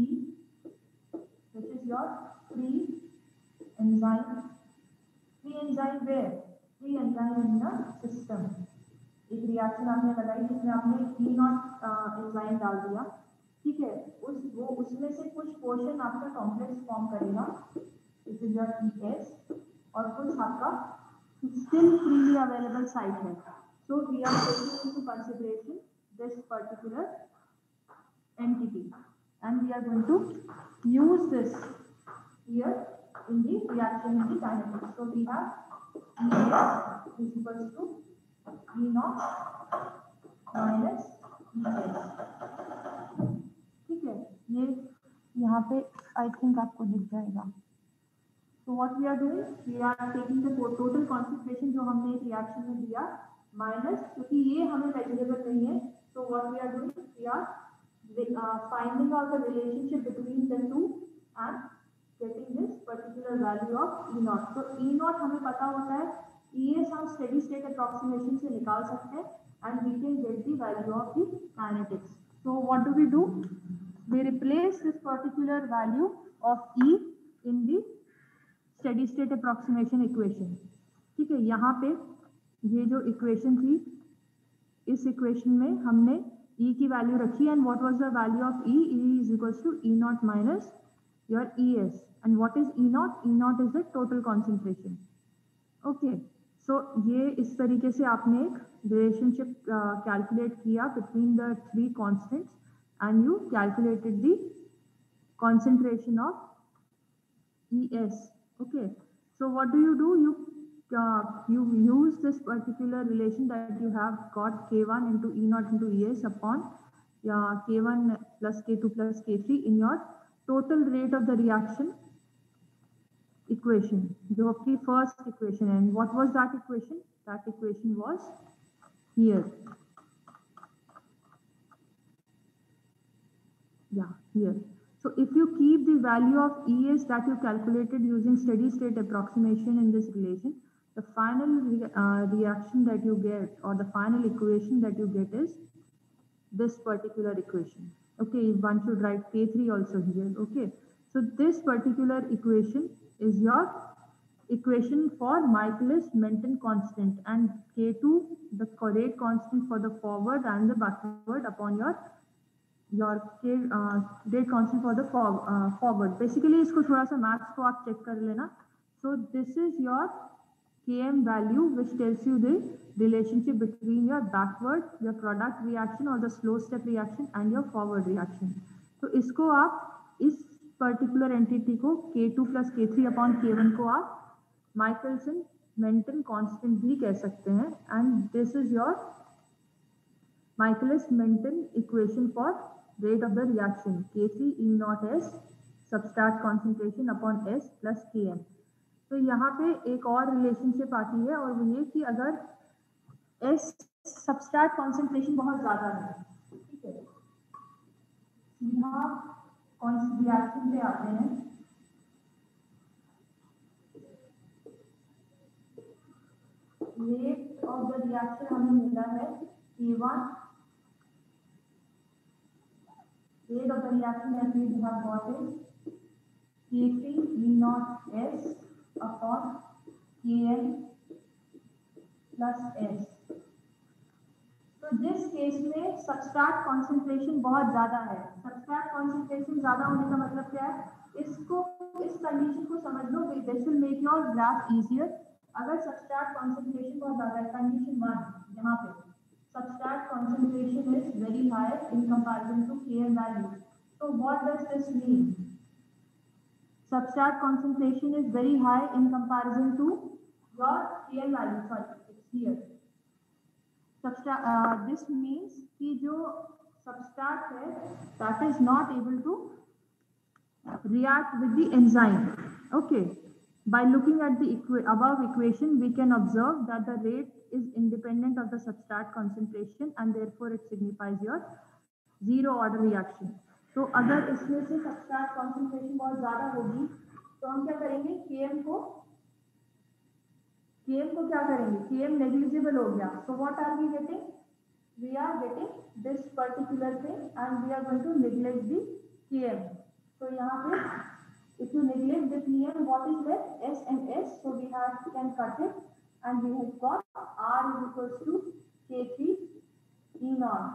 which is your free enzyme. Free enzyme where? Free enzyme in the system. एक reaction आपने लगाई जिसमें आपने E not enzyme डाल दिया, ठीक है. उसमें से कुछ पोर्शन आपका कॉम्प्लेक्स फॉर्म करेगा, which is your ES, और कुछ आपका still freely available site है. So we are taking into consideration this particular entity and we are going to use this here in the reaction in the kinetics. So we have ES is equals to E naught minus ES. ठीक है, ये यहाँ पे I think आपको दिख जाएगा. So what we are doing, we are taking the total concentration जो हमने एक reaction में दिया माइनस, क्योंकि ये हमें मेजरेबल नहीं है. So what we are doing, we are finding out the relationship between the two and getting this particular value of E naught. So E naught हमें पता होता है, ES हम steady state approximation से निकाल सकते हैं and we can get the value of the kinetics. So what do? We replace this particular value of E in the steady state approximation equation. ठीक है, यहाँ पे ये जो इक्वेशन थी, इस इक्वेशन में हमने E की वैल्यू रखी and what was the value of E? E is equals to E not minus your ES. And what is E not? E not is the total concentration. Okay, so ये इस तरीके से आपने एक relationship calculate किया between the three constants and you calculated the concentration of ES. Okay, so what do? You use this particular relation that you have got K1 into E naught into ES upon K1 plus K2 plus K3 in your total rate of the reaction equation, जो आपकी first equation है. And what was that equation? That equation was here. Yeah, here. So if you keep the value of ES that you calculated using steady state approximation in this relation, the final reaction that you get or the final equation that you get is this particular equation. Okay, one should write K3 also here. Okay, so this particular equation is your equation for Michaelis-Menten constant, and K2 the rate constant for the forward and the backward upon your rate constant for the forward. Basically इसको थोड़ा सा maths को आप check कर लेना. So this is your Km value which tells you the relationship between your backward, your product reaction or the slow step reaction and your forward reaction. तो इसको आप इस particular entity को K2 plus K3 upon K1 को आप Michelson-Menten constant भी कह सकते हैं, and this is your Michaelis-Menten equation for rate of the reaction K3 E naught S substrate concentration upon S plus Km. तो यहाँ पे एक और रिलेशनशिप आती है और वो ये कि अगर S सबस्ट्रेट कॉन्सेंट्रेशन बहुत ज़्यादा है, ठीक है, सीधा रिएक्शन पे आते हैं, रेट ऑफ द रिएक्शन हमें मिला है K1, rate of the reaction that we have got is K3 E naught S upon Km plus S. तो जिस केस में सबस्ट्रेट कॉन्सेंट्रेशन बहुत ज्यादा है, सबस्ट्रेट कॉन्सेंट्रेशन ज्यादा होने का मतलब क्या है, इसको इस कंडीशन को समझ लो, this will make your graph easier. अगर सबस्ट्रेट कॉन्सेंट्रेशन बहुत ज्यादा है, कंडीशन 1 यहाँ पे substrate concentration is very high in comparison to Km value. So what does this mean? Substrate concentration is very high in comparison to your Km value. Sorry, it's here. This means कि जो substrate है, that is not able to react with the enzyme. Okay. By looking at the above equation, we can observe that the rate is independent of the substrate concentration and therefore it signifies your zero order reaction. तो अगर इसमें से substrate concentration बहुत ज़्यादा होगी तो हम क्या करेंगे, Km को क्या करेंगे, Km negligible हो गया. So what are we getting? We are getting this particular thing and we are going to neglect the Km. तो यहाँ पे if you neglect the Km, what is left? S and S. So we can cut it, and we have got R is equals to K3 E naught.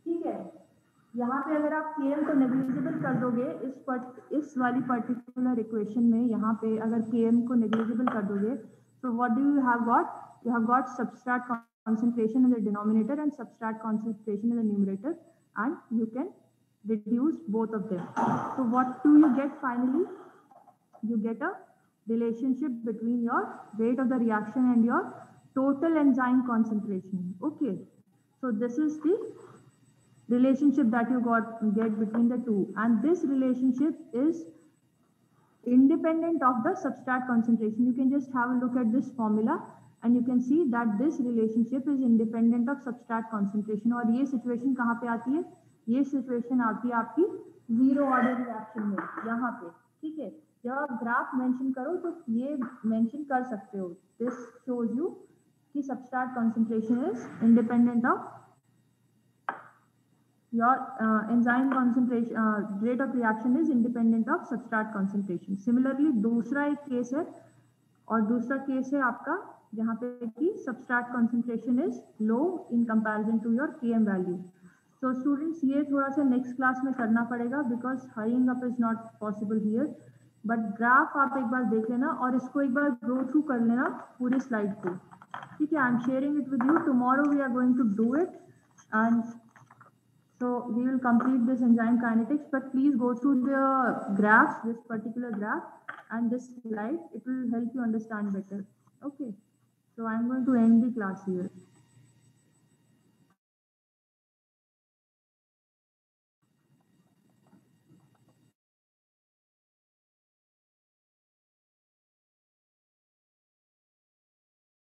ठीक है, यहाँ पे अगर आप Km को negligible कर दोगे इस वाली particular equation में, यहाँ पे अगर Km को negligible कर दोगे, so what do you have got? You have got substrate concentration in the denominator and substrate concentration in the numerator, and you can reduce both of them. So what do you get finally? You get a relationship between your rate of the reaction and your total enzyme concentration. Okay, so this is the relationship that you get between the two, and this relationship is independent of the substrate concentration. You can just have a look at this formula and you can see that this relationship is independent of substrate concentration. और ये situation कहाँ पे आती है? ये situation आती है आपकी जीरो ऑर्डर रिएक्शन में, यहाँ पे. ठीक है, जब आप ग्राफ मेंशन करो तो ये मेंशन कर सकते हो. दिस शोज यू कि substrate concentration is independent of your enzyme concentration, rate of reaction is independent of substrate concentration. Similarly दूसरा एक केस है, और दूसरा केस है आपका जहाँ पे कि substrate concentration is low in comparison to your Km value. So students, ये थोड़ा सा नेक्स्ट क्लास में करना पड़ेगा because hurrying up is not possible here. But graph आप एक बार देख लेना और इसको एक बार गो थ्रू कर लेना पूरी स्लाइड को. ठीक है, I am sharing it with you. Tomorrow we are going to do it and so we will complete this enzyme kinetics, but please go through the graph, this particular graph and this slide. It will help you understand better. Okay, so I am going to end the class here.